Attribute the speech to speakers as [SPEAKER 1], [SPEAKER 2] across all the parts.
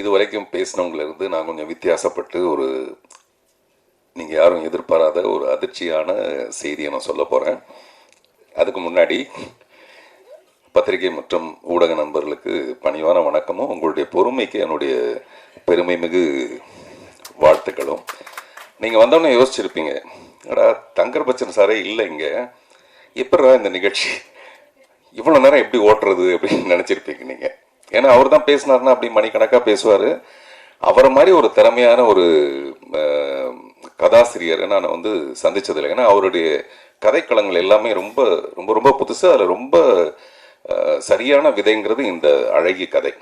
[SPEAKER 1] இது வரைக்கும் பேசினவங்களிருந்து நான் கொஞ்சம் வித்தியாசப்பட்டு ஒரு நீங்கள் யாரும் எதிர்பாராத ஒரு அதிர்ச்சியான செய்தியை நான் சொல்ல போகிறேன். அதுக்கு முன்னாடி பத்திரிகை மற்றும் ஊடக நண்பர்களுக்கு பணிவான வணக்கமும் உங்களுடைய பொறுமைக்கு என்னுடைய பெருமை மிகு வாழ்த்துக்களும். நீங்கள் வந்தோடனே யோசிச்சிருப்பீங்க, ஏடா தங்கர் பச்சன் சாரே இல்லை இங்கே, எப்படா இந்த நிகழ்ச்சி இவ்வளோ நேரம் எப்படி ஓட்டுறது அப்படின்னு நினச்சிருப்பீங்க நீங்கள். ஏன்னா அவர் தான் பேசினார்னா அப்படி மணிக்கணக்காக பேசுவார். அவரை மாதிரி ஒரு திறமையான ஒரு கதாசிரியரை நான் வந்து சந்தித்ததில்லை. ஏன்னா அவருடைய கதைக்களங்கள் எல்லாமே ரொம்ப ரொம்ப ரொம்ப புதுசாக, அதில் ரொம்ப சரியான விதைங்கிறது இந்த அழகிய கதை.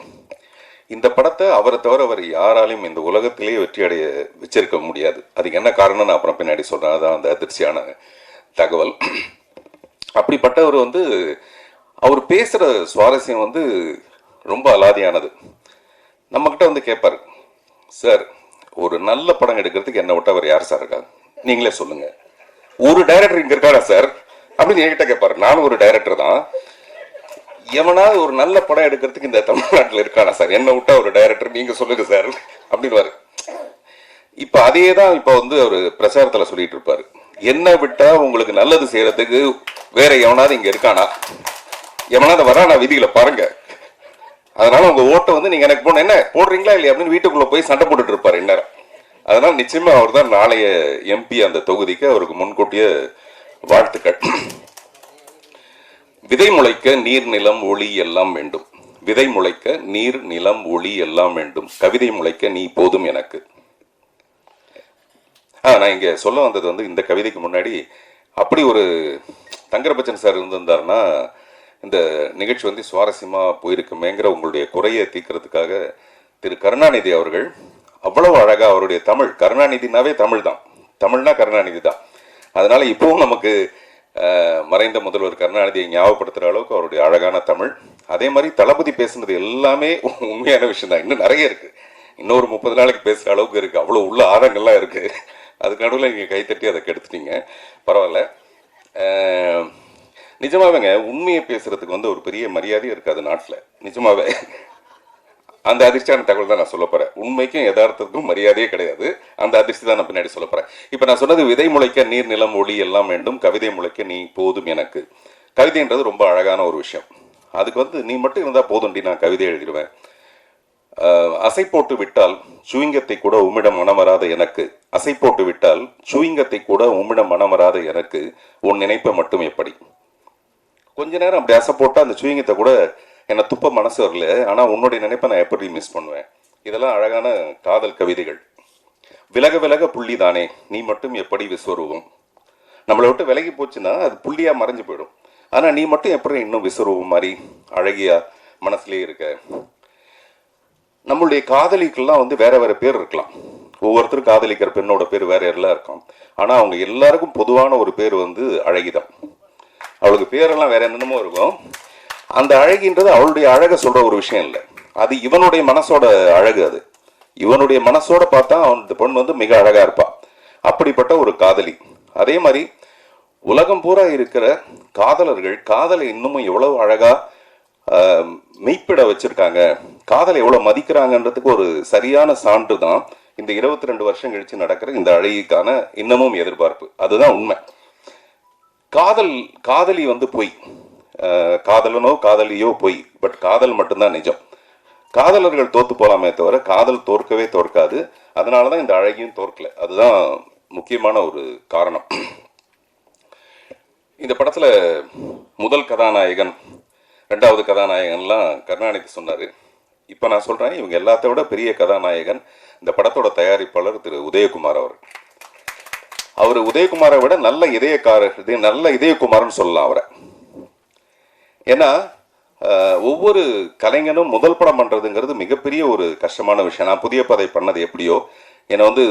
[SPEAKER 1] இந்த படத்தை அவரை தவிர அவர் யாராலையும் இந்த உலகத்திலேயே வெற்றி அடைய வச்சிருக்க முடியாது. அதுக்கு என்ன காரணம் நான் அப்புறம் பின்னாடி சொல்கிறேன். அதான் அந்த அதிர்ச்சியான தகவல். அப்படிப்பட்டவர் வந்து அவர் பேசுகிற சுவாரஸ்யம் வந்து ரொம்ப அலாதியானது. நம்மக்கிட்ட வந்து கேட்பார், சார் ஒரு நல்ல படம் எடுக்கிறதுக்கு என்ன விட்டு அவர் யார் சார் இருக்காங்க, நீங்களே சொல்லுங்க, ஒரு டைரக்டர் இங்கே இருக்காரா சார் அப்படின்னு என்கிட்ட கேட்பாரு. நானும் ஒரு டைரக்டர் தான். எவனாவது ஒரு நல்ல படம் எடுக்கிறதுக்கு இந்த தமிழ்நாட்டில் இருக்கானா சார், என்ன விட்டா ஒரு டைரக்டர், நீங்க சொல்லுங்க சார் அப்படின்னு. இப்ப அதே தான் இப்ப வந்து அவர் பிரச்சாரத்தில் சொல்லிட்டு இருப்பாரு, என்ன விட்டா உங்களுக்கு நல்லது செய்யறதுக்கு வேற எவனாவது இங்க இருக்கானா, எவனாவது வரானா விதிகளை பாருங்க, அதனால உங்க ஓட்டை வந்து நீங்க எனக்கு போன என்ன போடுறீங்களா இல்லையா அப்படின்னு வீட்டுக்குள்ள போய் சண்டை போட்டுட்டு இருப்பாரு இந்நேரம். அதனால நிச்சயமா அவர் தான் நாளைய எம்பி அந்த தொகுதிக்கு. அவருக்கு முன்கூட்டிய வாழ்த்துக்கள். விதை முளைக்க நீர் நிலம் ஒளி எல்லாம் வேண்டும், விதை முளைக்க நீர் நிலம் ஒளி எல்லாம் வேண்டும், கவிதை முளைக்க நீ போதும் எனக்கு. நான் இங்க சொல்ல வந்தது வந்து, இந்த கவிதைக்கு முன்னாடி அப்படி ஒரு தங்கர் பச்சன் சார் இருந்திருந்தாருன்னா இந்த நிகழ்ச்சி வந்து சுவாரஸ்யமாக போயிருக்குமேங்கிற உங்களுடைய குறையை தீர்க்கிறதுக்காக திரு கருணாநிதி அவர்கள் அவ்வளவு அழகாக அவருடைய தமிழ், கருணாநிதினாவே தமிழ் தான், தமிழ்னா கருணாநிதி தான். அதனால இப்பவும் நமக்கு மறைந்த முதல்வர் கருணாநிதியை ஞாபகப்படுத்துகிற அளவுக்கு அவருடைய அழகான தமிழ். அதே மாதிரி தளபதி பேசுனது எல்லாமே உண்மையான விஷயம் தான். இன்னும் நிறைய இருக்கு, இன்னொரு 30 நாளைக்கு பேசுகிற அளவுக்கு இருக்கு, அவ்வளோ உள்ள ஆழங்கள்லாம் இருக்கு. அதுக்கு நடுவில் நீங்கள் கைத்தட்டி அதை கெடுத்துட்டீங்க, பரவாயில்ல. நிஜமாவேங்க உண்மையை பேசுறதுக்கு வந்து ஒரு பெரிய மரியாதையும் இருக்காது நாட்டில். நிஜமாவே அந்த அதிர்ச்சியான தகவல் தான் நான் சொல்ல போறேன். உண்மைக்கும் யதார்த்தத்துக்கும் மரியாதையே கிடையாது. அந்த அதிர்ச்சி தான் நான் பின்னாடி சொல்ல போறேன். இப்ப நான் சொன்னது விதை முளைக்க நீர் நிலம் ஒளி எல்லாம் வேண்டும், கவிதை முளைக்க நீ போதும் எனக்கு. கவிதைன்றது ரொம்ப அழகான ஒரு விஷயம். அதுக்கு வந்து நீ மட்டும் இருந்தா போதும்டி, நான் கவிதை எழுதிடுவேன். அசை போட்டு விட்டால் சுவிங்கத்தை கூட உம்மிடம் மனம் வராத எனக்கு, அசை போட்டு விட்டால் சுவிங்கத்தை கூட உம்மிடம் மனம் வராத எனக்கு, உன் நினைப்பை மட்டும் எப்படி. கொஞ்ச நேரம் அப்படி அசை போட்டால் அந்த சுவிங்கத்தை கூட என்னை துப்ப மனசு வரல, ஆனால் உன்னுடைய நினைப்பை நான் எப்படி மிஸ் பண்ணுவேன். இதெல்லாம் அழகான காதல் கவிதைகள். விலக விலக புள்ளி தானே நீ மட்டும் எப்படி விஸ்வரூபம். நம்மளை விட்டு விலகி போச்சுன்னா அது புள்ளியாக மறைஞ்சு போயிடும். ஆனால் நீ மட்டும் எப்படி இன்னும் விஸ்வரூபம் மாதிரி அழகியா மனசுலேயே இருக்க. நம்மளுடைய காதலிக்கெல்லாம் வந்து வேற வேற பேர் இருக்கலாம். ஒவ்வொருத்தரும் காதலிக்கிற பெண்ணோட பேர் வேற எல்லாம் இருக்கும். ஆனால் அவங்க எல்லாருக்கும் பொதுவான ஒரு பேர் வந்து அழகிதான். அவளுக்கு பேரெல்லாம் வேற என்னென்னமோ இருக்கும். அந்த அழகின்றது அவளுடைய அழகை சொல்ற ஒரு விஷயம் இல்லை, அது இவனுடைய மனசோட அழகு. அது இவனுடைய மனசோட பார்த்தா அந்த பொண்ணு வந்து மிக அழகா இருப்பா. அப்படிப்பட்ட ஒரு காதலி. அதே மாதிரி உலகம் பூரா இருக்கிற காதலர்கள் காதலை இன்னமும் எவ்வளவு அழகா மெய்ப்பிட வச்சிருக்காங்க, காதலை எவ்வளவு மதிக்கிறாங்கன்றதுக்கு ஒரு சரியான சான்று தான் இந்த 22 வருஷம் கழிச்சு நடக்கிற இந்த அழகிக்கான இன்னமும் எதிர்பார்ப்பு. அதுதான் உண்மை. காதலி வந்து பொய், காதலனோ காதலியோ பொய், பட் காதல் மட்டும்தான் நிஜம். காதலர்கள் தோத்து போலாமே தவிர காதல் தோற்கவே தோற்காது. அதனாலதான் இந்த அழகியும் தோற்கல. அதுதான் முக்கியமான ஒரு காரணம். இந்த படத்துல முதல் கதாநாயகன், 2வது கதாநாயகன்லாம் கருணாநிதி சொன்னாரு. இப்ப நான் சொல்றேன், இவங்க எல்லாத்த விட பெரிய கதாநாயகன் இந்த படத்தோட தயாரிப்பாளர் திரு உதயகுமார் அவர். அவர் உதயகுமாரை விட நல்ல இதயக்காரர், நல்ல இதயகுமார்னு சொல்லலாம் அவரை. ஏன்னா ஒவ்வொரு கலைஞனும் முதல் படம் பண்றதுங்கிறது மிகப்பெரிய ஒரு கஷ்டமான விஷயம். நான் புதிய பதை பண்ணது எப்படியோ, என்னை வந்து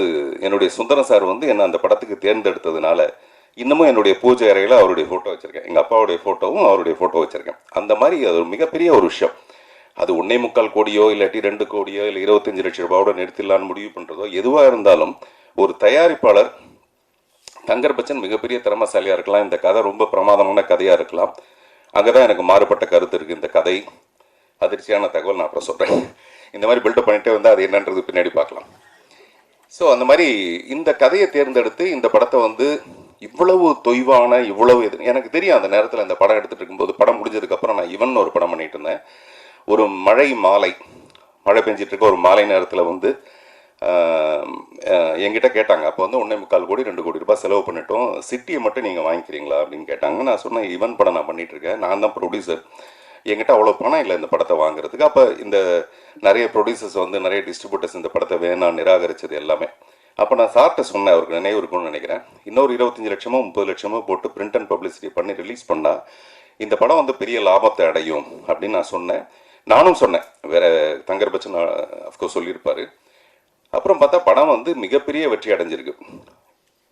[SPEAKER 1] என்னுடைய சுந்தரம் சார் வந்து என்னை அந்த படத்துக்கு தேர்ந்தெடுத்ததுனால இன்னமும் என்னுடைய பூஜை அறையில் அவருடைய ஃபோட்டோ வச்சிருக்கேன். எங்கள் அப்பாவுடைய ஃபோட்டோவும் அவருடைய ஃபோட்டோ வச்சிருக்கேன். அந்த மாதிரி அது ஒரு மிகப்பெரிய ஒரு விஷயம். அது 1.25 கோடியோ இல்லாட்டி 2 கோடியோ இல்லை 25 லட்சம் ரூபாயோட நிறுத்திடலான்னு முடிவு பண்ணுறதோ எதுவாக இருந்தாலும் ஒரு தயாரிப்பாளர் தங்கர் பச்சன் மிகப்பெரிய திறமசாலியாக இருக்கலாம், இந்த கதை ரொம்ப பிரமாதமான கதையாக இருக்கலாம். அங்கே தான் எனக்கு மாறுபட்ட கருத்து இருக்குது. இந்த கதை அதிர்ச்சியான தகவல் நான் அப்புறம் சொல்கிறேன். இந்த மாதிரி பில்டப் பண்ணிட்டே வந்தால் அது என்னன்றது பின்னாடி பார்க்கலாம். ஸோ அந்த மாதிரி இந்த கதையை தேர்ந்தெடுத்து இந்த படத்தை வந்து இவ்வளவு தொய்வான இவ்வளவு எனக்கு தெரியும். அந்த நேரத்தில் இந்த படம் எடுத்துகிட்டு இருக்கும்போது, படம் முடிஞ்சதுக்கப்புறம் நான் இவன் ஒரு படம் பண்ணிட்டு இருந்தேன். ஒரு மழை பெஞ்சிட்டு இருக்க ஒரு மாலை நேரத்தில் வந்து என்கிட்ட கேட்டாங்க. அப்போ வந்து 1.25 கோடி 2 கோடி ரூபாய் செலவு பண்ணிட்டோம், சிட்டியை மட்டும் நீங்கள் வாங்கிக்கிறீங்களா அப்படின்னு கேட்டாங்க. நான் சொன்னேன், இவன் படம் நான் பண்ணிட்டு இருக்கேன், நான் தான் ப்ரொடியூசர், என்கிட்ட அவ்வளோ பணம் இல்லை இந்த படத்தை வாங்குறதுக்கு. அப்போ இந்த நிறைய ப்ரொடியூசர்ஸ் வந்து நிறைய டிஸ்ட்ரிபியூட்டர்ஸ் இந்த படத்தை வேணாம் நிராகரிச்சது எல்லாமே. அப்போ நான் சார்ட்ட சொன்னேன், அவருக்கு நினைவு இருக்கும்னு நினைக்கிறேன், இன்னொரு 25 லட்சமோ 30 லட்சமோ போட்டு பிரிண்ட் அண்ட் பப்ளிசிட்டி பண்ணி ரிலீஸ் பண்ணால் இந்த படம் வந்து பெரிய லாபத்தை அடையும் அப்படின்னு நான் சொன்னேன். நானும் சொன்னேன், வேற தங்கர் பச்சன் அஃப்கோர்ஸ் சொல்லியிருப்பார். அப்புறம் பார்த்தா படம் வந்து மிகப்பெரிய வெற்றி அடைஞ்சிருக்கு.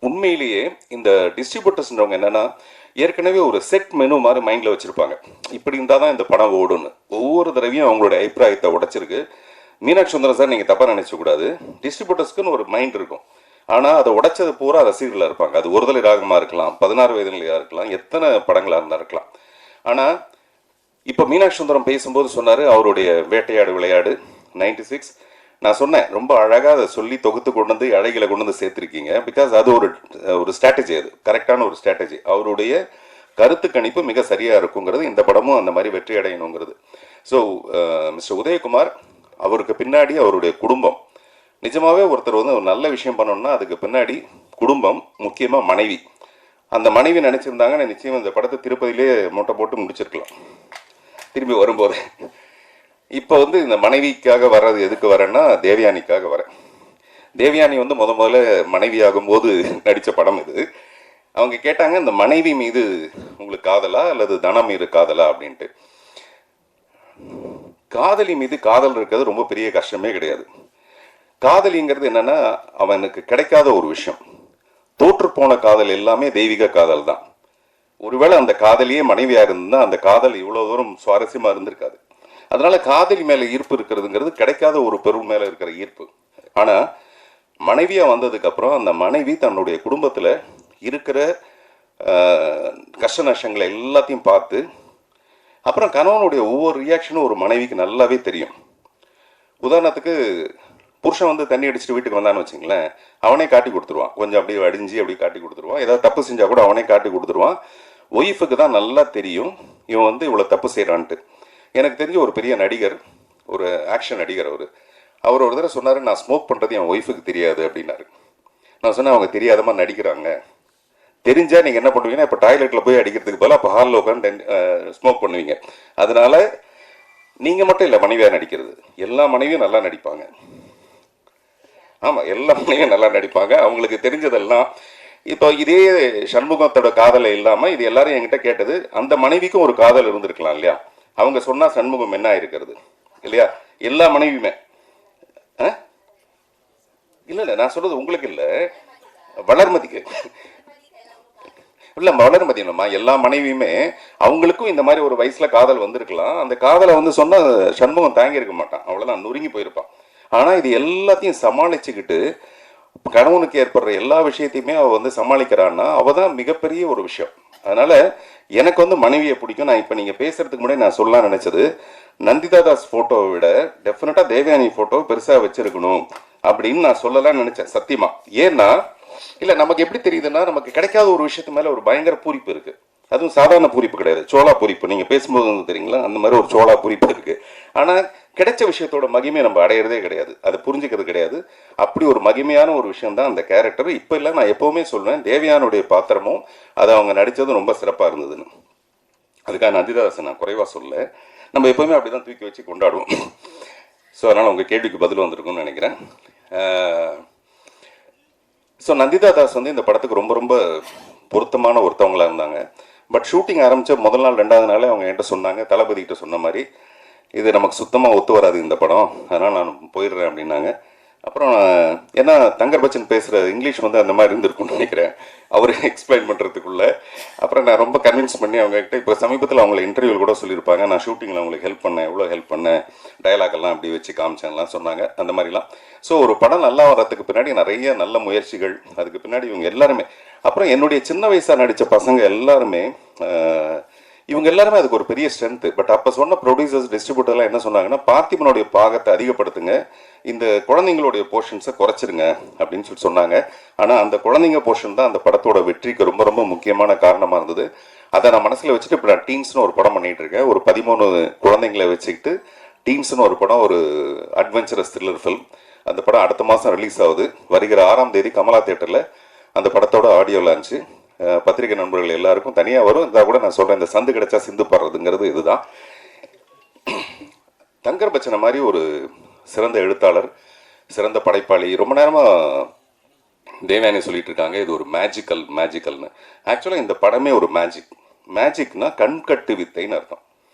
[SPEAKER 1] உண்மையிலேயே இந்த டிஸ்ட்ரிபியூட்டர்ஸ்ன்றவங்க என்னென்னா, ஏற்கனவே ஒரு செட் மெனு மாதிரி மைண்டில் வச்சுருப்பாங்க, இப்படி இருந்தால் தான் இந்த படம் ஓடுன்னு. ஒவ்வொரு தடவையும் அவங்களோட அபிப்பிராயத்தை உடைச்சிருக்கு. மீனாட்சி சுந்தரம் சார் நீங்கள் தப்பாக நினச்சக்கூடாது, டிஸ்ட்ரிபியூட்டர்ஸ்க்குன்னு ஒரு மைண்ட் இருக்கும், ஆனால் அதை உடைச்சது பூரா ரசிகர்களாக இருப்பாங்க. அது ஒருதலை ராகமாக இருக்கலாம், 16 வயது நிலையாக இருக்கலாம், எத்தனை படங்களாக இருந்தால் இருக்கலாம். ஆனால் இப்போ மீனாட்சி சுந்தரம் பேசும்போது சொன்னார், அவருடைய வேட்டையாடு விளையாடு 96. நான் சொன்னேன், ரொம்ப அழகாக அதை சொல்லி தொகுத்து கொண்டு வந்து அழகில கொண்டு வந்து சேர்த்துருக்கீங்க. பிகாஸ் அது ஒரு ஸ்ட்ராட்டஜி, அது கரெக்டான ஒரு ஸ்ட்ராட்டஜி. அவருடைய கருத்து கணிப்பு மிக சரியாக இருக்குங்கிறது, இந்த படமும் அந்த மாதிரி வெற்றி அடையணுங்கிறது. ஸோ மிஸ்டர் உதயகுமார், அவருக்கு பின்னாடி அவருடைய குடும்பம், நிஜமாகவே ஒருத்தர் வந்து ஒரு நல்ல விஷயம் பண்ணணும்னா அதுக்கு பின்னாடி குடும்பம், முக்கியமாக மனைவி. அந்த மனைவி நினச்சிருந்தாங்கன்னா நிச்சயம் இந்த படத்தை திருப்பதியிலே மூட்டை போட்டு முடிச்சிருக்கலாம் திரும்பி வரும்போது. இப்போ வந்து இந்த மனைவிக்காக வர்றது எதுக்கு வரேன்னா, தேவயானிக்காக வரேன். தேவயானி வந்து முதல்ல மனைவி ஆகும்போது நடித்த படம் இது. அவங்க கேட்டாங்க, இந்த மனைவி மீது உங்களுக்கு காதலா அல்லது தனம் மீது காதலா அப்படின்ட்டு. காதலி மீது காதல் இருக்கிறது ரொம்ப பெரிய கஷ்டமே கிடையாது. காதலிங்கிறது என்னன்னா, அவனுக்கு கிடைக்காத ஒரு விஷயம். தோற்றுப்போன காதல் எல்லாமே தெய்வீக காதல் தான். ஒருவேளை அந்த காதலியே மனைவியாக இருந்தால் அந்த காதல் இவ்வளோ தூரம் சுவாரஸ்யமாக இருந்திருக்காது. அதனால காதலி மேலே ஈர்ப்பு இருக்கிறதுங்கிறது கிடைக்காத ஒரு பெரும் மேலே இருக்கிற ஈர்ப்பு. ஆனால் மனைவியாக வந்ததுக்கப்புறம் அந்த மனைவி தன்னுடைய குடும்பத்தில் இருக்கிற கஷ்ட நஷ்டங்களை எல்லாத்தையும் பார்த்து, அப்புறம் கணவனுடைய ஒவ்வொரு ரியாக்ஷனும் ஒரு மனைவிக்கு நல்லாவே தெரியும். உதாரணத்துக்கு, புருஷன் வந்து தண்ணி அடிச்சுட்டு வீட்டுக்கு வந்தான்னு வச்சுங்களேன், அவனே காட்டி கொடுத்துருவான், கொஞ்சம் அப்படியே அடிஞ்சு அப்படி காட்டி கொடுத்துருவான். ஏதாவது தப்பு செஞ்சால் கூட அவனே காட்டி கொடுத்துருவான். ஒய்ஃபுக்கு தான் நல்லா தெரியும் இவன் வந்து இவ்வளோ தப்பு செய்கிறான்ட்டு. எனக்கு தெரிஞ்ச ஒரு பெரிய நடிகர், ஒரு ஆக்ஷன் நடிகர், அவர் ஒரு தடவை சொன்னார், நான் ஸ்மோக் பண்ணுறது என் ஒய்ஃபுக்கு தெரியாது அப்படின்னாரு. நான் சொன்னேன், அவங்க தெரியாதமா நடிக்கிறாங்க, தெரிஞ்சால் நீங்கள் என்ன பண்ணுவீங்கன்னா, இப்போ டாய்லெட்டில் போய் அடிக்கிறதுக்கு பதிலாக இப்போ ஹாலில் உட்காந்து ஸ்மோக் பண்ணுவீங்க. அதனால நீங்கள் மட்டும் இல்லை மனைவியாக நடிக்கிறது, எல்லா மனைவியும் நல்லா நடிப்பாங்க. ஆமாம், எல்லா மனைவியும் நல்லா நடிப்பாங்க, அவங்களுக்கு தெரிஞ்சதெல்லாம். இப்போ இதே சண்முகத்தோட காதலை இல்லாமல் இது எல்லாரும் என்கிட்ட கேட்டது, அந்த மனைவிக்கும் ஒரு காதல் இருந்திருக்கலாம் இல்லையா? அவங்க சொன்னால் சண்முகம் என்ன இருக்கிறது இல்லையா? எல்லா மனைவியுமே இல்லை, நான் சொல்றது உங்களுக்கு இல்லை, வளர்மதிக்கு இல்லை, வளர்மதி இல்லைம்மா, எல்லா மனைவியுமே அவங்களுக்கும் இந்த மாதிரி ஒரு வயசில் காதல் வந்திருக்கலாம். அந்த காதலை வந்து சொன்னால் சண்முகம் தாங்கி இருக்க மாட்டான், அவ்வளோதான், நொறுங்கி போயிருப்பான். ஆனால் இது எல்லாத்தையும் சமாளிச்சுக்கிட்டு கணவனுக்கு ஏற்படுற எல்லா விஷயத்தையுமே அவள் வந்து சமாளிக்கிறான்னா அவள் தான் மிகப்பெரிய ஒரு விஷயம். அதனால் எனக்கு வந்து மனைவியை பிடிக்கும். நான் இப்போ நீங்கள் பேசுகிறதுக்கு முன்னாடி நான் சொல்லலாம் நினச்சது, நந்திதா தாஸ் ஃபோட்டோவை விட டெஃபினட்டாக தேவயானி ஃபோட்டோ பெருசாக வச்சுருக்கணும் அப்படின்னு நான் சொல்லலாம்னு நினச்சேன், சத்தியமாக. ஏன்னா இல்லை, நமக்கு எப்படி தெரியுதுன்னா, நமக்கு கிடைக்காத ஒரு விஷயத்து மேலே ஒரு பயங்கர பூரிப்பு இருக்குது. அதுவும் சாதாரண பூரிப்பு கிடையாது, சோளா பூரிப்பு. நீங்கள் பேசும்போது வந்து தெரியுங்களா, அந்த மாதிரி ஒரு சோளா பூரிப்பு இருக்குது. ஆனால் கிடைச்ச விஷயத்தோட மகிமையை நம்ம அடையிறதே கிடையாது, அதை புரிஞ்சுக்கிறது கிடையாது. அப்படி ஒரு மகிமையான ஒரு விஷயம் தான் அந்த கேரக்டர். இப்போ இல்லை, நான் எப்போவுமே சொல்லுவேன், தேவயானுடைய பாத்திரமும் அதை அவங்க நடித்ததும் ரொம்ப சிறப்பாக இருந்ததுன்னு. அதுக்காக நந்திதாசன் நான் குறைவாக சொல்ல, நம்ம எப்போவுமே அப்படி தான் தூக்கி வச்சு கொண்டாடுவோம். ஸோ அதனால் உங்கள் கேள்விக்கு பதில் வந்திருக்கும்னு நினைக்கிறேன். ஸோ நந்திதா தாஸ் வந்து இந்த படத்துக்கு ரொம்ப ரொம்ப பொருத்தமான ஒருத்தவங்களாக இருந்தாங்க. பட் ஷூட்டிங் ஆரம்பித்த முதல் நாள் 2வது நாளே அவங்க என்கிட்ட சொன்னாங்க, தளபதிக்கிட்ட சொன்ன மாதிரி, இது நமக்கு சுத்தமாக ஒத்து வராது இந்த படம், அதனால் நான் போயிடுறேன் அப்படின்னாங்க. அப்புறம் ஏன்னா தங்கர் பச்சன் பேசுகிற இங்கிலீஷ் வந்து அந்த மாதிரி இருந்திருக்கும்னு நினைக்கிறேன், அவர் எக்ஸ்பிளைன் பண்ணுறதுக்குள்ளே. அப்புறம் நான் ரொம்ப கன்வின்ஸ் பண்ணி அவங்ககிட்ட, இப்போ சமீபத்தில் அவங்களை இன்டர்வியூவில் கூட சொல்லியிருப்பாங்க, நான் ஷூட்டிங்கில் அவங்களுக்கு ஹெல்ப் பண்ணேன், எவ்வளோ ஹெல்ப் பண்ணேன், டயலாகெல்லாம் அப்படி வச்சு காமிச்சேன்லாம் சொன்னாங்க, அந்த மாதிரிலாம். ஸோ ஒரு படம் நல்லா வர்றதுக்கு பின்னாடி நிறைய நல்ல முயற்சிகள், அதுக்கு பின்னாடி இவங்க எல்லாருமே. அப்புறம் என்னுடைய சின்ன வயசாக நடித்த பசங்க எல்லாருமே இவங்க எல்லாருமே அதுக்கு ஒரு பெரிய ஸ்ட்ரென்த். பட் அப்போ சொன்ன ப்ரொடியூசர்ஸ் டிஸ்ட்ரிபியூட்டர்லாம் என்ன சொன்னாங்கன்னா, பார்த்திபனுடைய பாகத்தை அதிகப்படுத்துங்க, இந்த குழந்தைங்களுடைய போர்ஷன்ஸை குறைச்சிருங்க அப்படின்னு சொல்லி சொன்னாங்க. ஆனால் அந்த குழந்தைங்க போர்ஷன் தான் அந்த படத்தோட வெற்றிக்கு ரொம்ப ரொம்ப முக்கியமான காரணமாக இருந்தது. அதை நான் மனசில் வச்சுட்டு இப்போ நான் டீம்ஸ்னு ஒரு படம் பண்ணிட்டு இருக்கேன். ஒரு 13 குழந்தைங்களை வச்சுக்கிட்டு டீம்ஸ்னு ஒரு படம், ஒரு அட்வென்ச்சரஸ் த்ரில்லர் ஃபில்ம். அந்த படம் அடுத்த மாதம் ரிலீஸ் ஆகுது. வருகிற 6ஆம் தேதி கமலா தியேட்டரில் அந்த படத்தோட ஆடியோ லான்ச்சு. பத்திரிகை நண்பர்கள் எல்லாருக்கும் தனியாக வரும். இருந்தால் கூட நான் சொல்கிறேன், இந்த சந்து கிடைச்சா சிந்து பாடுறதுங்கிறது இதுதான். தங்கர் பச்சனை மாதிரி ஒரு சிறந்த எழுத்தாளர், சிறந்த படைப்பாளி. ரொம்ப நேரமாக தேவயானி சொல்லிட்டு இருக்காங்க இது ஒரு மேஜிக்கல்னு. ஆக்சுவலாக இந்த படமே ஒரு மேஜிக்னா கண்கட்டு வித்தைன்னு அர்த்தம்.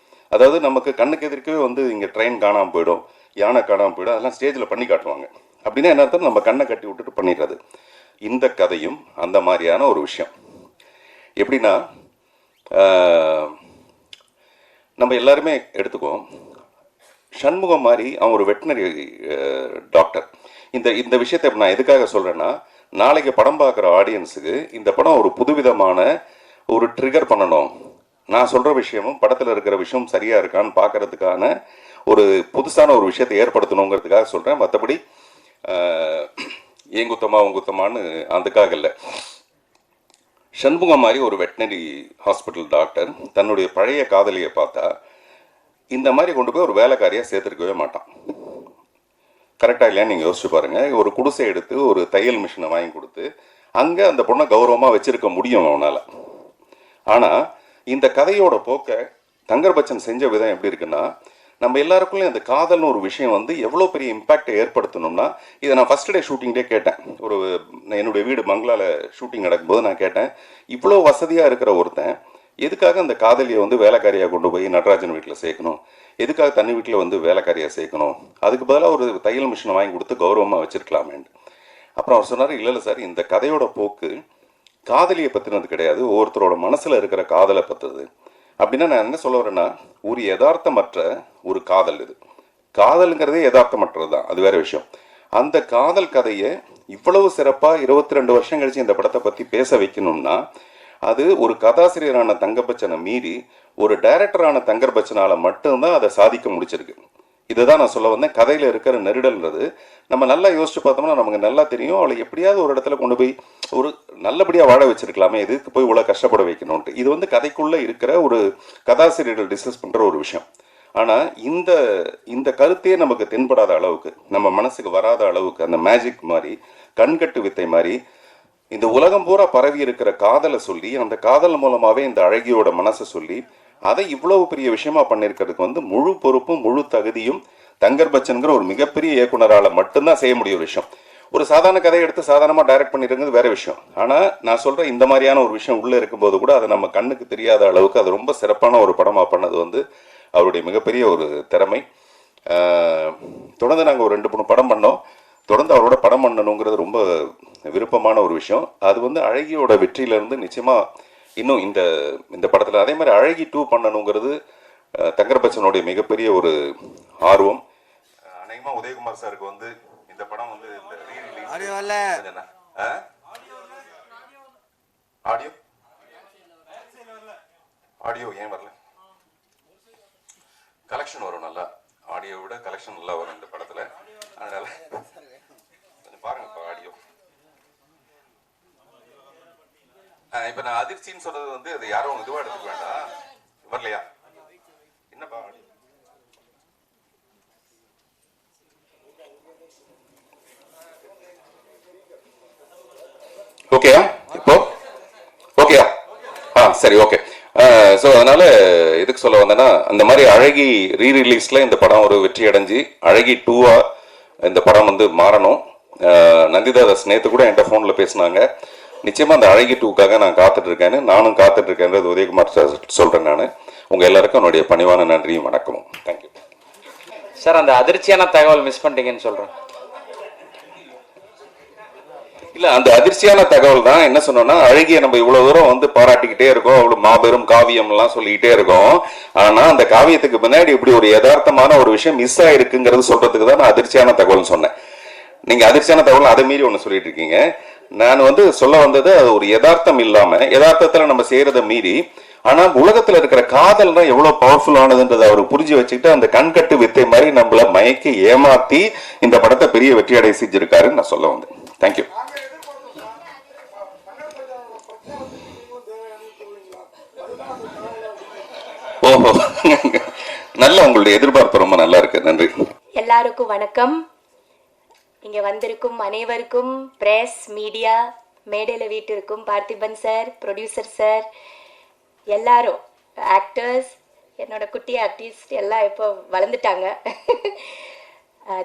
[SPEAKER 1] அதாவது நமக்கு கண்ணுக்கு எதிர்க்கவே வந்து இங்கே ட்ரெயின் காணாமல் போயிடும், யானை காணாமல் போயிடும், அதெல்லாம் ஸ்டேஜில் பண்ணி காட்டுவாங்க. அப்படின்னா என்ன அர்த்தம், நம்ம கண்ணை கட்டி விட்டுட்டு பண்ணிடுறது. இந்த கதையும் அந்த மாதிரியான ஒரு விஷயம். எப்படின்னா நம்ம எல்லாருமே எடுத்துக்குவோம், சண்முகம் மாதிரி அவன் ஒரு வெட்டினரி டாக்டர். இந்த விஷயத்தை நான் எதுக்காக சொல்கிறேன்னா, நாளைக்கு படம் பார்க்குற ஆடியன்ஸுக்கு இந்த படம் ஒரு புதுவிதமான ஒரு ட்ரிகர் பண்ணணும். நான் சொல்கிற விஷயமும் படத்தில் இருக்கிற விஷயம் சரியாக இருக்கான்னு பார்க்கறதுக்கான ஒரு புதுசான ஒரு விஷயத்தை ஏற்படுத்தணுங்கிறதுக்காக சொல்கிறேன். மற்றபடி ஏங்குத்தமா உங்குத்தமான்னு அதுக்காக இல்லை. சண்முகம் மாதிரி ஒரு வெட்டினரி ஹாஸ்பிட்டல் டாக்டர் தன்னுடைய பழைய காதலியை பார்த்தா இந்த மாதிரி கொண்டு போய் ஒரு வேலைக்காரியாக சேர்த்துருக்கவே மாட்டான். கரெக்டாக இல்லையான்னு நீங்கள் யோசிச்சு பாருங்கள். ஒரு குடிசை எடுத்து ஒரு தையல் மிஷினை வாங்கி கொடுத்து அங்கே அந்த பொண்ணை கௌரவமாக வச்சுருக்க முடியும் அவனால். ஆனால் இந்த கதையோட போக்க தங்கர் பச்சன் செஞ்ச விதம் எப்படி இருக்குன்னா, நம்ம எல்லாருக்குள்ளேயும் அந்த காதல்னு ஒரு விஷயம் வந்து எவ்வளோ பெரிய இம்பேக்டை ஏற்படுத்தணும்னா, இதை நான் ஃபஸ்ட் டே ஷூட்டிங் டே கேட்டேன். என்னுடைய வீடு மங்களாவில் ஷூட்டிங் நடக்கும்போது நான் கேட்டேன், இவ்வளோ வசதியாக இருக்கிற ஒருத்தன் எதுக்காக அந்த காதலியை வந்து வேலைக்காரியாக கொண்டு போய் நடராஜன் வீட்டில் சேர்க்கணும், எதுக்காக தண்ணி வீட்டில் வந்து வேலைக்காரியாக சேர்க்கணும், அதுக்கு பதிலாக ஒரு தையல் மிஷினை வாங்கி கொடுத்து கௌரவமாக வச்சுருக்கலாமேன்ட்டு. அப்புறம் அவர் சொன்னார், இல்லை சார், இந்த கதையோட போக்கு காதலியை பற்றினது கிடையாது, ஒவ்வொருத்தரோட மனசில் இருக்கிற காதலை பற்றுது. அப்படின்னா நான் என்ன சொல்ல வரேன்னா, ஒரு யதார்த்தமற்ற ஒரு காதல். இது காதலுங்கிறதே யதார்த்தமற்றது தான், அது வேற விஷயம். அந்த காதல் கதையை இவ்வளவு சிறப்பாக 22 வருஷம் கழிச்சு இந்த படத்தை பற்றி பேச வைக்கணும்னா, அது ஒரு கதாசிரியரான தங்கர் பச்சனை மீறி ஒரு டைரக்டரான தங்கர் பச்சனால் மட்டும்தான் அதை சாதிக்க முடிச்சிருக்கு. இதுதான் நான் சொல்ல வந்தேன். கதையில் இருக்கிற நெருடல்ன்றது நம்ம நல்லா யோசிச்சு பார்த்தோம்னா நமக்கு நல்லா தெரியும். அவளை எப்படியாவது ஒரு இடத்துல கொண்டு போய் ஒரு நல்லபடியாக வாழ வச்சிருக்கலாமே, எதுக்கு போய் இவ்வளோ கஷ்டப்பட வைக்கணும்ட்டு. இது வந்து கதைக்குள்ளே இருக்கிற ஒரு கதாசிரியர்கள் டிஸ்கஸ் பண்ணுற ஒரு விஷயம். ஆனால் இந்த கருத்தையே நமக்கு தென்படாத அளவுக்கு, நம்ம மனசுக்கு வராத அளவுக்கு, அந்த மேஜிக் மாதிரி, கண்கட்டு வித்தை மாதிரி இந்த உலகம் பூரா பரவி இருக்கிற காதலை சொல்லி, அந்த காதல் மூலமாகவே இந்த அழகியோட மனசை சொல்லி, அதை இவ்வளவு பெரிய விஷயமா பண்ணியிருக்கிறதுக்கு வந்து முழு பொறுப்பும் முழு தகுதியும் தங்கர் பச்சன்கிற ஒரு மிகப்பெரிய இயக்குனரால் மட்டும்தான் செய்ய முடிய ஒரு விஷயம். ஒரு சாதாரண கதையை எடுத்து சாதாரணமாக டைரக்ட் பண்ணிருக்கிறது வேற விஷயம். ஆனால் நான் சொல்கிறேன், இந்த மாதிரியான ஒரு விஷயம் உள்ளே இருக்கும்போது கூட அதை நம்ம கண்ணுக்கு தெரியாத அளவுக்கு அது ரொம்ப சிறப்பான ஒரு படமாக பண்ணது வந்து அவருடைய மிகப்பெரிய ஒரு திறமை. தொடர்ந்து நாங்கள் ஒரு 2-3 படம் பண்ணோம். தொடர்ந்து அவரோட படம் பண்ணணுங்கிறது ரொம்ப விருப்பமான ஒரு விஷயம். அது வந்து அழகியோட வெற்றியிலேருந்து நிச்சயமாக இன்னும் இந்த படத்தில் அதே மாதிரி அழகி 2 பண்ணணுங்கிறது தங்கர் பச்சனுடைய மிகப்பெரிய ஒரு ஆர்வம். அநேகமாக உதயகுமார் சாருக்கு வந்து இந்த படம் வந்து இந்த ஆடியோ ஏன் வரல, கலெக்ஷன் வரும் நல்லா, ஆடியோ விட கலெக்ஷன் நல்லா வரும் இந்த படத்தில். அதனால கொஞ்சம் பாருங்கப்பா ஆடியோ. இப்ப நான் அதிர்ச்சின்னு சொல்றது வந்து அது யாரும் இதுவா எடுத்துக்க வேண்டாம். வரலையா என்னப்பா ஆடியோ? ஓகேயா இப்போ? ஓகேயா? சரி, ஓகே. ஸோ அதனால எதுக்கு சொல்ல வந்தேன்னா, அந்த மாதிரி அழகி ரீரிலீஸ்ல இந்த படம் ஒரு வெற்றி அடைஞ்சு அழகி 2-ஆ இந்த படம் வந்து மாறணும். நந்திதாதாஸ் நேற்று கூட என்கிட்ட ஃபோனில் பேசினாங்க. நிச்சயமாக அந்த அழகி 2க்காக நான் காத்துட்டு இருக்கேன்னு, நானும் காத்துட்டு இருக்கேன்றது உதயகுமார் சார் சொல்கிறேன். நான் உங்கள் எல்லாருக்கும் என்னுடைய பணிவான நன்றியும் வணக்கமும். Thank you
[SPEAKER 2] sir. அந்த அதிர்ச்சியான தகவல் மிஸ் பண்ணிட்டீங்கன்னு சொல்கிறேன்.
[SPEAKER 1] இல்லை, அந்த அதிர்ச்சியான தகவல் தான் என்ன சொன்னோன்னா, அழகிய நம்ம இவ்வளோ தூரம் வந்து பாராட்டிக்கிட்டே இருக்கோம், அவ்வளோ மாபெரும் காவியம்லாம் சொல்லிக்கிட்டே இருக்கோம். ஆனால் அந்த காவியத்துக்கு பின்னாடி இப்படி ஒரு யதார்த்தமான ஒரு விஷயம் மிஸ் ஆயிருக்குங்கிறது சொல்றதுக்கு தான் நான் அதிர்ச்சியான தகவல்னு சொன்னேன். நீங்கள் அதிர்ச்சியான தகவல் அதை மீறி ஒன்று சொல்லிட்டு இருக்கீங்க. நான் வந்து சொல்ல வந்தது, அது ஒரு யதார்த்தம் இல்லாமல் யதார்த்தத்தில் நம்ம செய்கிறத மீறி ஆனா உலகத்துல இருக்கிற காதல்னா எவ்வளவு பவர்ஃபுல்லானதுன்றதை அவர் புரிஞ்சு வச்சுக்கிட்டு அந்த கண்கட்டு வித்தை மாதிரி நம்மள மயக்கி ஏமாத்தி இந்த படத்தை பெரிய வெற்றியடை செஞ்சிருக்காருன்னு நான் சொல்ல வந்தேன். தேங்க்யூ. ஓஹோ, நல்ல உங்களுடைய எதிர்பார்ப்பு ரொம்ப நல்லா இருக்கு. நன்றி.
[SPEAKER 3] எல்லாருக்கும் வணக்கம். இங்க வந்திருக்கும் அனைவருக்கும், பிரஸ், மீடியா, மேடையில் வீட்டிற்கும் பார்த்திபன் சார், ப்ரொடியூசர் சார், எல்லாரும், ஆக்டர்ஸ், என்னோட குட்டி ஆர்டிஸ்ட் எல்லாம் இப்போ வளர்ந்துட்டாங்க.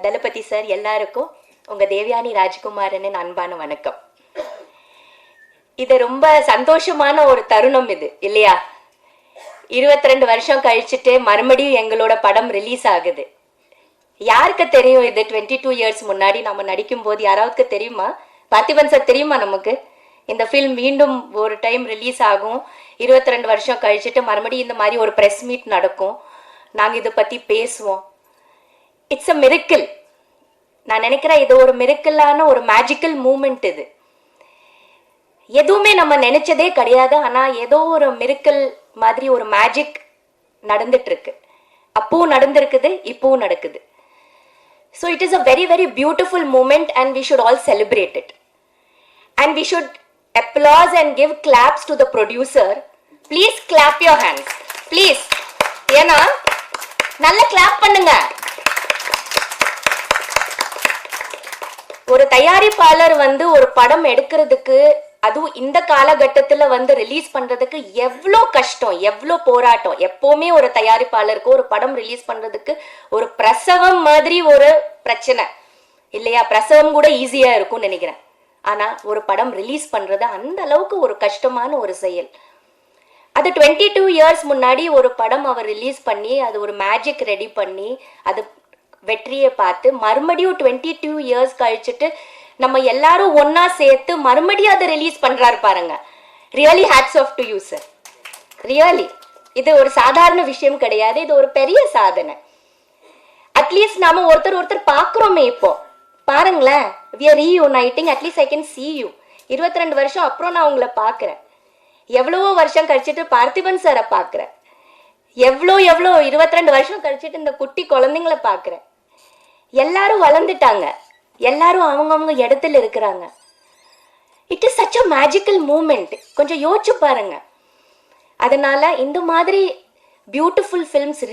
[SPEAKER 3] தளபதி சார், எல்லாருக்கும் உங்க தேவயானி ராஜ்குமாரனின் அன்பான வணக்கம். இது ரொம்ப சந்தோஷமான ஒரு தருணம் இது இல்லையா? 22 வருஷம் கழிச்சுட்டு மறுபடியும் எங்களோட படம் ரிலீஸ் ஆகுது. யாருக்கு தெரியும் இது 22 இயர்ஸ் முன்னாடி நம்ம நடிக்கும் போது? யாராவதுக்கு தெரியுமா? பார்த்திபன் சார் தெரியுமா நமக்கு? இந்த ஃபில்ம் மீண்டும் ஒரு டைம் ரிலீஸ் ஆகும், 22 வருஷம் கழிச்சுட்டு மறுபடியும் இந்த மாதிரி ஒரு ப்ரெஸ் மீட் நடக்கும், நாங்கள் இதை பற்றி பேசுவோம். It's a miracle. நான் நினைக்கிறேன் இது ஒரு மிரக்கிளான ஒரு மேஜிக்கல் மூமெண்ட். இது எதுவுமே நம்ம நினைச்சதே கிடையாது, ஆனால் ஏதோ ஒரு மிரக்கிள் மாதிரி ஒரு மேஜிக் நடந்துட்டு இருக்கு. அப்பவும் நடந்திருக்குது, இப்பவும் நடக்குது. So it is a very, very beautiful moment and we should all celebrate it. And we should applaud and give claps to the producer. Please clap your hands. Please. ஏன்னா நல்ல clap பண்ணுங்க. ஒரு தயாரிப்பாளர் வந்து ஒரு படம் எடுக்கிறதுக்கு, அதுவும் இந்த காலகட்டத்தில் வந்து ரிலீஸ் பண்றதுக்கு எவ்வளோ கஷ்டம், எவ்வளோ போராட்டம். எப்பவுமே ஒரு தயாரிப்பாளருக்கு ஒரு படம் ரிலீஸ் பண்றதுக்கு ஒரு பிரசவம் மாதிரி ஒரு பிரச்சனை இல்லையா? பிரசவம் கூட ஈஸியா இருக்கும்னு நினைக்கிறேன். ஆனா ஒரு படம் ரிலீஸ் பண்றது அந்த அளவுக்கு ஒரு கஷ்டமான ஒரு செயல். அது 22 இயர்ஸ் முன்னாடி ஒரு படம் அவர் ரிலீஸ் பண்ணி அது ஒரு மேஜிக் ரெடி பண்ணி அது வெற்றியை பார்த்து மறுபடியும் 22 இயர்ஸ் கழிச்சுட்டு நம்ம எல்லாரும் ஒன்னா சேர்த்து மறுபடியும் அதை ரிலீஸ் பண்றாரு பாருங்க. Really hats off to you sir. Really இது ஒரு சாதாரண விஷயம் கிடையாது, இது ஒரு பெரிய சாதனை. அட்லீஸ்ட் நாம ஒருத்தர் பார்க்குறோமே. இப்போ பாருங்களேன், we are reuniting, at least I can see you. 22 வருஷம் அப்புறம் நான் உங்களை பார்க்குறேன். எவ்வளவோ வருஷம் கழிச்சிட்டு பார்த்திபன் சாரை பார்க்குறேன். எவ்வளோ 22 வருஷம் கழிச்சிட்டு இந்த குட்டி குழந்தைங்கள பார்க்குறேன். எல்லாரும் வளர்ந்துட்டாங்க, எல்லாரும் அவங்கவுங்க இடத்துல இருக்கிறாங்க. It is such a magical moment. கொஞ்சம் யோசிச்சு பாருங்க. அதனால இந்த மாதிரி பியூட்டிஃபுல் ஃபிலிம்ஸ்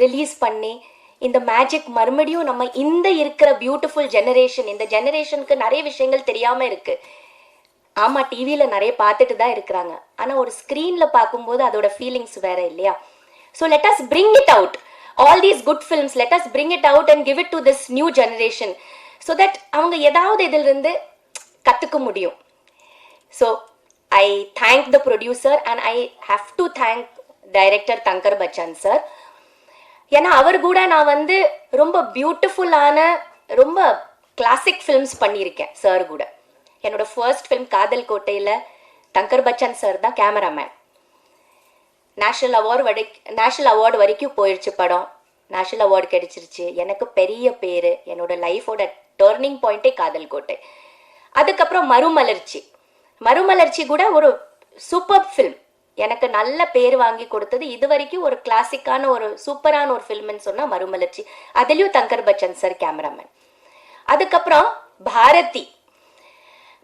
[SPEAKER 3] ரிலீஸ் பண்ணி இந்த மேஜிக் மறுபடியும் நம்ம இந்த இருக்கிற பியூட்டிஃபுல் ஜெனரேஷன், இந்த ஜெனரேஷனுக்கு நிறைய விஷயங்கள் தெரியாம இருக்கு. ஆமா, டிவியில நிறைய பார்த்துட்டு தான் இருக்கிறாங்க, ஆனா ஒரு ஸ்கிரீன்ல பார்க்கும்போது அதோட ஃபீலிங்ஸ் வேற இல்லையா? So let us bring it out. All these good films, let us bring it out and give it to this new generation so that அவங்க ஏதாவது இதிலிருந்து கற்றுக்க முடியும். So I thank the producer and I have to thank director Thangar Bachan sir. ஏன்னா அவர் கூட நான் வந்து ரொம்ப பியூட்டிஃபுல்லான ரொம்ப கிளாசிக் ஃபிலிம்ஸ் பண்ணியிருக்கேன் சார் கூட. என்னோட ஃபர்ஸ்ட் ஃபிலிம் காதல் கோட்டையில் தங்கர் பச்சான் சார் தான் கேமராமேன். நேஷ்னல் அவார்டு வரைக்கும் போயிடுச்சு படம். நேஷ்னல் அவார்டு கிடைச்சிருச்சு. எனக்கு பெரிய பேர், என்னோட லைஃபோட டேர்னிங் பாயிண்டே காதல் கோட்டை. அதுக்கப்புறம் மறுமலர்ச்சி கூட ஒரு சூப்பர் ஃபில்ம், எனக்கு நல்ல பேர் வாங்கி கொடுத்தது. இது வரைக்கும் ஒரு கிளாசிக்கான ஒரு சூப்பரான ஒரு ஃபில்ம்னு சொன்னால் மறுமலர்ச்சி. அதுலேயும் தங்கர் பச்சன் சார் கேமராமேன். அதுக்கப்புறம் பாரதி,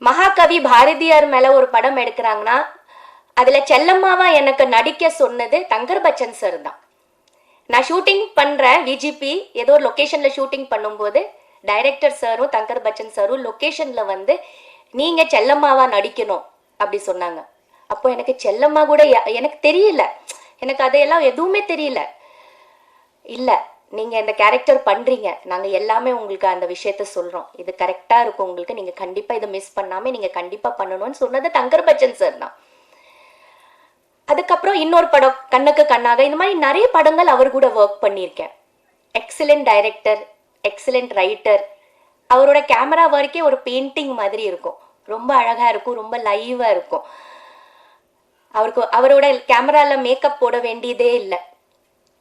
[SPEAKER 3] மகாகவி பாரதியார் மேலே ஒரு படம் எடுக்கிறாங்கன்னா அதில் செல்லம்மாவா எனக்கு நடிக்க சொன்னது தங்கர் பச்சன் சார் தான். நான் ஷூட்டிங் பண்ணுறேன், விஜிபி ஏதோ ஒரு லொக்கேஷனில் ஷூட்டிங் பண்ணும்போது டைரக்டர் சாரும் தங்கர் பச்சன் சாரும் லொக்கேஷனில் வந்து நீங்கள் செல்லம்மாவா நடிக்கணும் அப்படி சொன்னாங்க. அப்போ எனக்கு செல்லம்மா கூட எனக்கு தெரியல, எனக்கு அதையெல்லாம் எதுவுமே தெரியல. இல்லை, நீங்கள் இந்த கேரக்டர் பண்ணுறீங்க, நாங்கள் எல்லாமே உங்களுக்கு அந்த விஷயத்த சொல்கிறோம், இது கரெக்டாக இருக்கும் உங்களுக்கு, நீங்கள் கண்டிப்பாக இதை மிஸ் பண்ணாமல் நீங்கள் கண்டிப்பாக பண்ணணும்னு சொன்னது தங்கர் பச்சன் சார் தான். அதுக்கப்புறம் இன்னொரு படம் கண்ணுக்கு கண்ணாக, இந்த மாதிரி நிறைய படங்கள் அவர் கூட ஒர்க் பண்ணியிருக்கேன். Excellent director, excellent writer. அவரோட கேமரா ஒர்க்கே ஒரு பெயிண்டிங் மாதிரி இருக்கும், ரொம்ப அழகாக இருக்கும், ரொம்ப லைவாக இருக்கும். அவரோட கேமராவில் மேக்கப் போட வேண்டியதே இல்லை,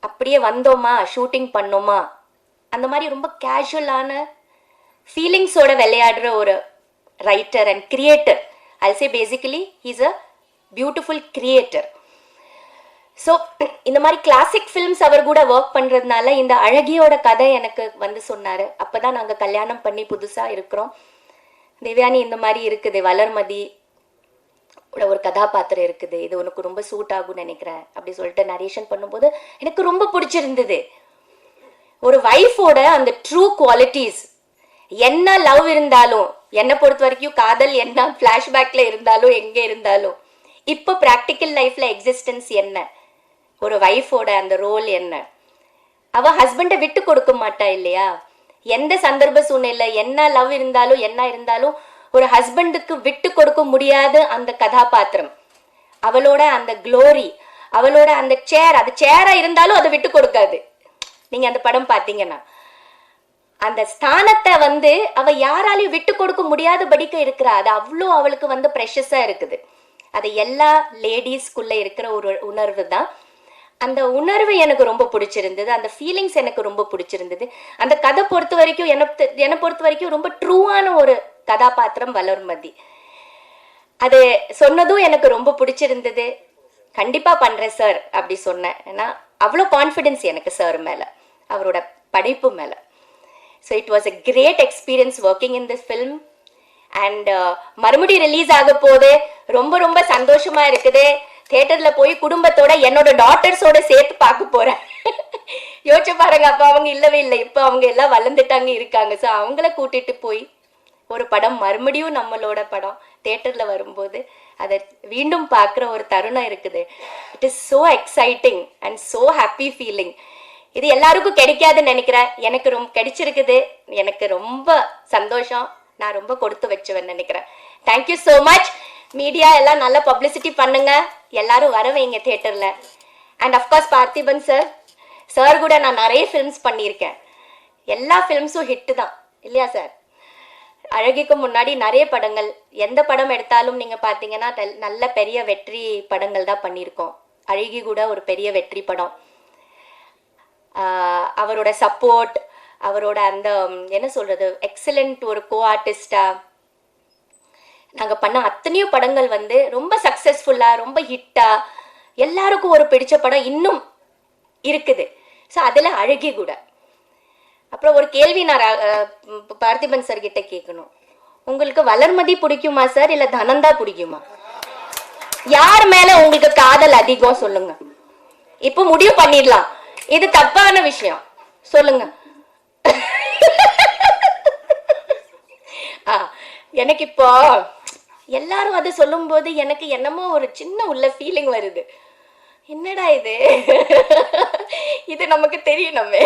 [SPEAKER 3] அப்படியே வந்தோமா ஷூட்டிங் பண்ணோமா அந்த மாதிரி ரொம்ப கேஷுவலான ஃபீலிங்ஸோட விளையாடுற ஒரு writer and creator. I'll say basically he's a beautiful creator. So இந்த மாதிரி கிளாசிக் ஃபிலிம்ஸ் அவர் கூட ஒர்க் பண்ணுறதுனால இந்த அழகியோட கதை எனக்கு வந்து சொன்னார். அப்போ தான் நாங்கள் கல்யாணம் பண்ணி புதுசாக இருக்கிறோம். தேவயானி இந்த மாதிரி இருக்குது, வளர்மதி ஒரு கதாபாத்திரம் இருக்குது, இது உனக்கு ரொம்ப சூட் ஆகும்னு நினைக்கிறேன் அப்படி சொல்லிட்டு நரேஷன் பண்ணும்போது எனக்கு ரொம்ப பிடிச்சிருந்தது. ஒரு வைஃபோட அந்த ட்ரூ குவாலிட்டிஸ், என்ன லவ் இருந்தாலும், என்னை பொறுத்த வரைக்கும் காதல் என்ன ஃப்ளாஷ்பேக்ல இருந்தாலும் எங்கே இருந்தாலும், இப்போ ப்ராக்டிக்கல் லைஃப்ல எக்ஸிஸ்டன்ஸ் என்ன, ஒரு வைஃபோட அந்த ரோல் என்ன, அவ ஹஸ்பண்டை விட்டு கொடுக்க மாட்டா இல்லையா. எந்த சந்தர்ப்ப சூழ்நிலை என்ன லவ் இருந்தாலும் என்ன இருந்தாலும் ஒரு ஹஸ்பண்டுக்கு விட்டு கொடுக்க முடியாத அந்த கதாபாத்திரம், அவளோட அந்த க்ளோரி, அவளோட அந்த சேர், அது சேரா இருந்தாலும் அதை விட்டு கொடுக்காது. நீங்க அந்த படம் பார்த்தீங்கன்னா அந்த ஸ்தானத்தை வந்து அவ யாராலையும் விட்டு கொடுக்க முடியாதபடிக்கு இருக்கிறா. அது அவ்வளோ அவளுக்கு வந்து ப்ரெஷஸா இருக்குது. அது எல்லா லேடிஸ்குள்ள இருக்கிற ஒரு உணர்வு தான். அந்த உணர்வு எனக்கு ரொம்ப பிடிச்சிருந்தது, அந்த ஃபீலிங்ஸ் எனக்கு ரொம்ப பிடிச்சிருந்தது. அந்த கதை பொறுத்த வரைக்கும் என்னை பொறுத்த வரைக்கும் ரொம்ப ட்ரூவான ஒரு கதாபாத்திரம் வளர்மதி. அது சொன்னதும் எனக்கு ரொம்ப பிடிச்சிருந்தது. கண்டிப்பா பண்றேன் சார் அப்படி சொன்னேன். ஏன்னா அவ்வளோ கான்ஃபிடென்ஸ் எனக்கு சார் மேல, அவரோட படைப்பு மேல. So it was a great experience working in this film. And மறுபடியும் ரிலீஸ் ஆக போது ரொம்ப ரொம்ப சந்தோஷமா இருக்குது. தியேட்டர்ல போய் குடும்பத்தோட என்னோட டாட்டர்ஸோட சேர்த்து பார்க்க போறேன். யோசிச்சு பாருங்க, அப்ப அவங்க இல்லவே இல்லை, இப்ப அவங்க எல்லாம் வளர்ந்துட்டாங்க இருக்காங்க. ஸோ அவங்கள கூட்டிட்டு போய் ஒரு படம் மறுபடியும் நம்மளோட படம் தியேட்டர்ல வரும்போது அதை மீண்டும் பார்க்குற ஒரு தருணம் இருக்குது. It is so exciting and so happy feeling. இது எல்லாருக்கும் கிடைக்காதுன்னு நினைக்கிறேன், எனக்கு ரொம்ப கிடைச்சிருக்குது. எனக்கு ரொம்ப சந்தோஷம், நான் ரொம்ப கொடுத்து வச்சுவேன் நினைக்கிறேன். Thank you so much. மீடியா எல்லாம் நல்ல பப்ளிசிட்டி பண்ணுங்க, எல்லாரும் வர வைங்க தியேட்டர்ல. அண்ட் அஃப்கோர்ஸ் பார்த்திபன் சார் கூட நான் நிறைய ஃபிலிம்ஸ் பண்ணியிருக்கேன். எல்லா ஃபிலிம்ஸும் ஹிட்டு தான் இல்லையா சார்? அழகிக்கு முன்னாடி நிறைய படங்கள், எந்த படம் எடுத்தாலும் நீங்க பார்த்தீங்கன்னா நல்ல பெரிய வெற்றி படங்கள் தான் பண்ணியிருக்கோம். அழகி கூட ஒரு பெரிய வெற்றி படம். அவரோட சப்போர்ட், அவரோட அந்த என்ன சொல்றது, எக்ஸலண்ட் ஒரு கோ ஆர்டிஸ்டா நாங்கள் பண்ண அத்தனையோ படங்கள் வந்து ரொம்ப சக்ஸஸ்ஃபுல்லாக, ரொம்ப ஹிட்டாக, எல்லாருக்கும் ஒரு பிடிச்ச படம் இன்னும் இருக்குது. ஸோ அதில் அழகி கூட. அப்புறம் ஒரு கேள்வி நான் பார்த்திபன் சார் கிட்ட கேட்கணும். உங்களுக்கு வளர்மதி பிடிக்குமா சார், இல்லை தனந்தா பிடிக்குமா? யார் மேல உங்களுக்கு காதல் அதிகம் சொல்லுங்க. இப்போ முடிவு பண்ணிடலாம், இது தப்பான விஷயம் சொல்லுங்க. எனக்கு இப்போ எல்லாரும் அதை சொல்லும்போது எனக்கு என்னமோ ஒரு சின்ன உள்ள ஃபீலிங் வருது. என்னடா இது, இது நமக்கு தெரியணுமே.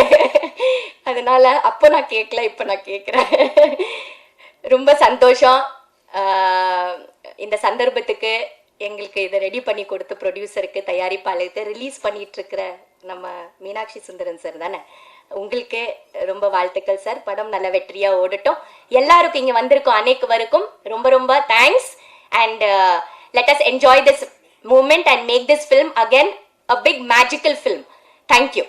[SPEAKER 3] அதனால அப்போ நான் கேட்கல, இப்போ நான் கேட்குறேன். ரொம்ப சந்தோஷம். இந்த சந்தர்ப்பத்துக்கு எங்களுக்கு இதை ரெடி பண்ணி கொடுத்து ப்ரொடியூசருக்கு, தயாரிப்பாளருக்கு, ரிலீஸ் பண்ணிட்டு இருக்கிற நம்ம மீனாட்சி சுந்தரன் சார் தானே, உங்களுக்கு ரொம்ப வாழ்த்துக்கள் சார். படம் நல்ல வெற்றியா ஓடட்டும். எல்லாருக்கும் இங்க வந்திருக்கும் அனைவருக்கும் ரொம்ப ரொம்ப thanks. And let us enjoy this moment and make this film again a big magical film. Thank you.